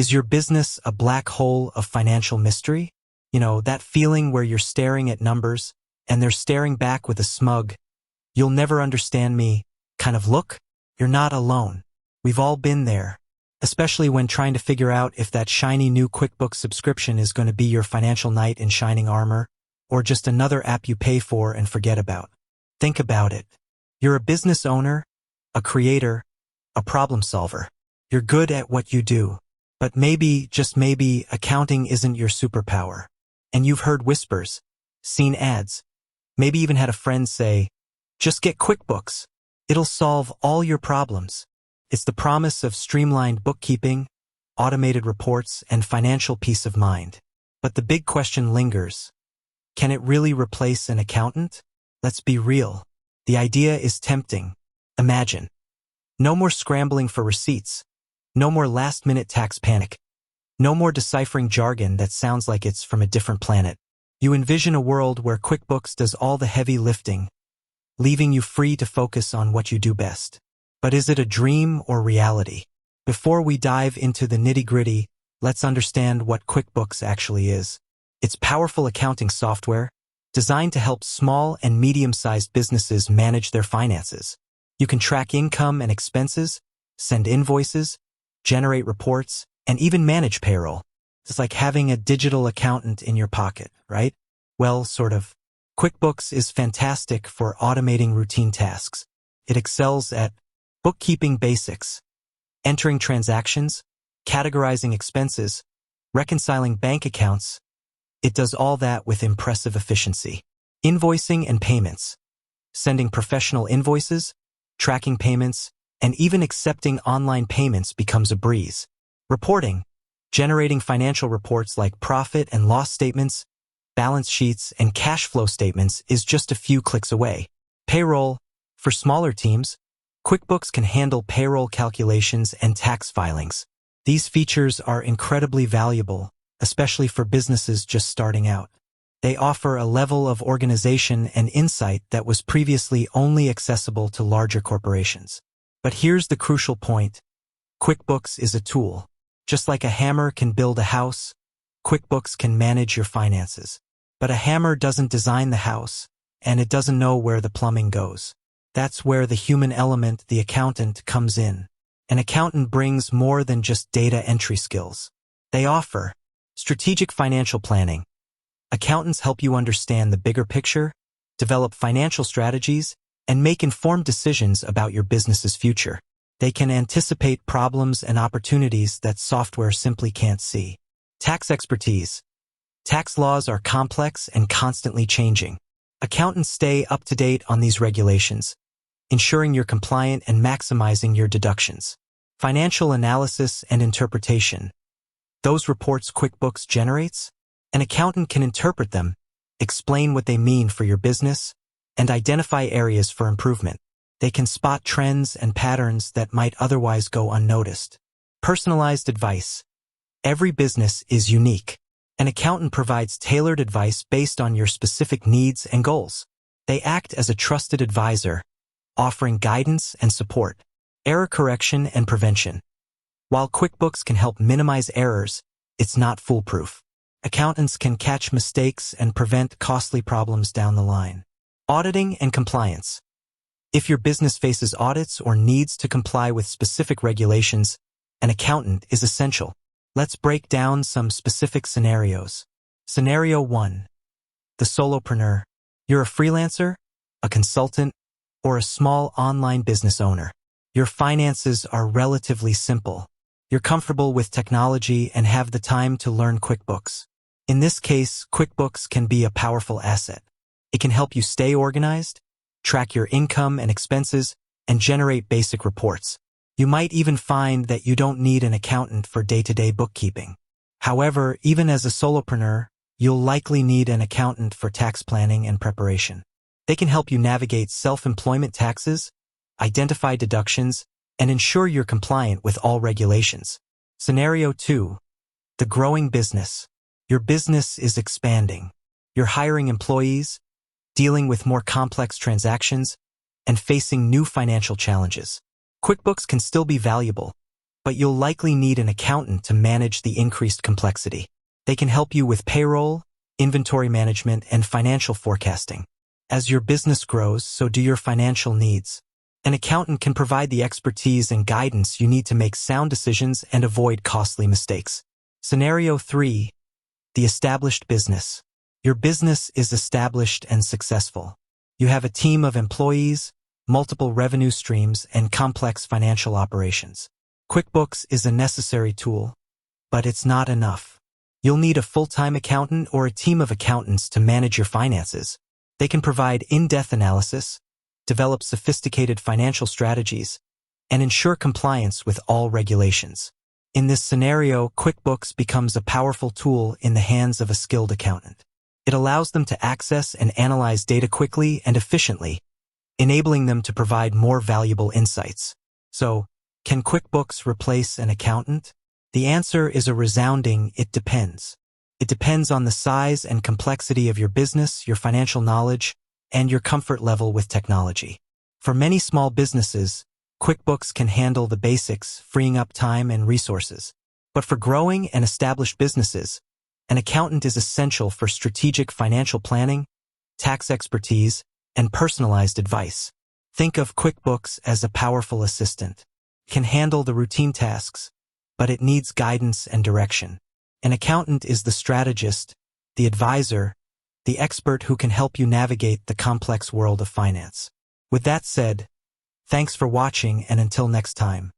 Is your business a black hole of financial mystery? You know, that feeling where you're staring at numbers and they're staring back with a smug, "You'll never understand me" kind of look? You're not alone. We've all been there, especially when trying to figure out if that shiny new QuickBooks subscription is going to be your financial knight in shining armor, or just another app you pay for and forget about. Think about it. You're a business owner, a creator, a problem solver. You're good at what you do. But maybe, just maybe, accounting isn't your superpower. And you've heard whispers, seen ads, maybe even had a friend say, "Just get QuickBooks. It'll solve all your problems." It's the promise of streamlined bookkeeping, automated reports, and financial peace of mind. But the big question lingers. Can it really replace an accountant? Let's be real. The idea is tempting. Imagine. No more scrambling for receipts. No more last-minute tax panic. No more deciphering jargon that sounds like it's from a different planet. You envision a world where QuickBooks does all the heavy lifting, leaving you free to focus on what you do best. But is it a dream or reality? Before we dive into the nitty-gritty, let's understand what QuickBooks actually is. It's powerful accounting software designed to help small and medium-sized businesses manage their finances. You can track income and expenses, send invoices, generate reports, and even manage payroll. It's like having a digital accountant in your pocket, right? Well, sort of. QuickBooks is fantastic for automating routine tasks. It excels at bookkeeping basics, entering transactions, categorizing expenses, reconciling bank accounts. It does all that with impressive efficiency. Invoicing and payments, sending professional invoices, tracking payments, and even accepting online payments becomes a breeze. Reporting, generating financial reports like profit and loss statements, balance sheets, and cash flow statements is just a few clicks away. Payroll, for smaller teams, QuickBooks can handle payroll calculations and tax filings. These features are incredibly valuable, especially for businesses just starting out. They offer a level of organization and insight that was previously only accessible to larger corporations. But here's the crucial point. QuickBooks is a tool. Just like a hammer can build a house, QuickBooks can manage your finances. But a hammer doesn't design the house, and it doesn't know where the plumbing goes. That's where the human element, the accountant, comes in. An accountant brings more than just data entry skills. They offer strategic financial planning. Accountants help you understand the bigger picture, develop financial strategies, and make informed decisions about your business's future. They can anticipate problems and opportunities that software simply can't see. Tax expertise. Tax laws are complex and constantly changing. Accountants stay up to date on these regulations, ensuring you're compliant and maximizing your deductions. Financial analysis and interpretation. Those reports QuickBooks generates, an accountant can interpret them, explain what they mean for your business, and identify areas for improvement. They can spot trends and patterns that might otherwise go unnoticed. Personalized advice. Every business is unique. An accountant provides tailored advice based on your specific needs and goals. They act as a trusted advisor, offering guidance and support. Error correction and prevention. While QuickBooks can help minimize errors, it's not foolproof. Accountants can catch mistakes and prevent costly problems down the line. Auditing and compliance. If your business faces audits or needs to comply with specific regulations, an accountant is essential. Let's break down some specific scenarios. Scenario 1. The solopreneur. You're a freelancer, a consultant, or a small online business owner. Your finances are relatively simple. You're comfortable with technology and have the time to learn QuickBooks. In this case, QuickBooks can be a powerful asset. It can help you stay organized, track your income and expenses, and generate basic reports. You might even find that you don't need an accountant for day-to-day bookkeeping. However, even as a solopreneur, you'll likely need an accountant for tax planning and preparation. They can help you navigate self-employment taxes, identify deductions, and ensure you're compliant with all regulations. Scenario 2. The growing business. Your business is expanding. You're hiring employees, dealing with more complex transactions, and facing new financial challenges. QuickBooks can still be valuable, but you'll likely need an accountant to manage the increased complexity. They can help you with payroll, inventory management, and financial forecasting. As your business grows, so do your financial needs. An accountant can provide the expertise and guidance you need to make sound decisions and avoid costly mistakes. Scenario 3. The established business. Your business is established and successful. You have a team of employees, multiple revenue streams, and complex financial operations. QuickBooks is a necessary tool, but it's not enough. You'll need a full-time accountant or a team of accountants to manage your finances. They can provide in-depth analysis, develop sophisticated financial strategies, and ensure compliance with all regulations. In this scenario, QuickBooks becomes a powerful tool in the hands of a skilled accountant. It allows them to access and analyze data quickly and efficiently, enabling them to provide more valuable insights. So, can QuickBooks replace an accountant? The answer is a resounding "it depends." It depends on the size and complexity of your business, your financial knowledge, and your comfort level with technology. For many small businesses, QuickBooks can handle the basics, freeing up time and resources. But for growing and established businesses, an accountant is essential for strategic financial planning, tax expertise, and personalized advice. Think of QuickBooks as a powerful assistant. It can handle the routine tasks, but it needs guidance and direction. An accountant is the strategist, the advisor, the expert who can help you navigate the complex world of finance. With that said, thanks for watching, and until next time.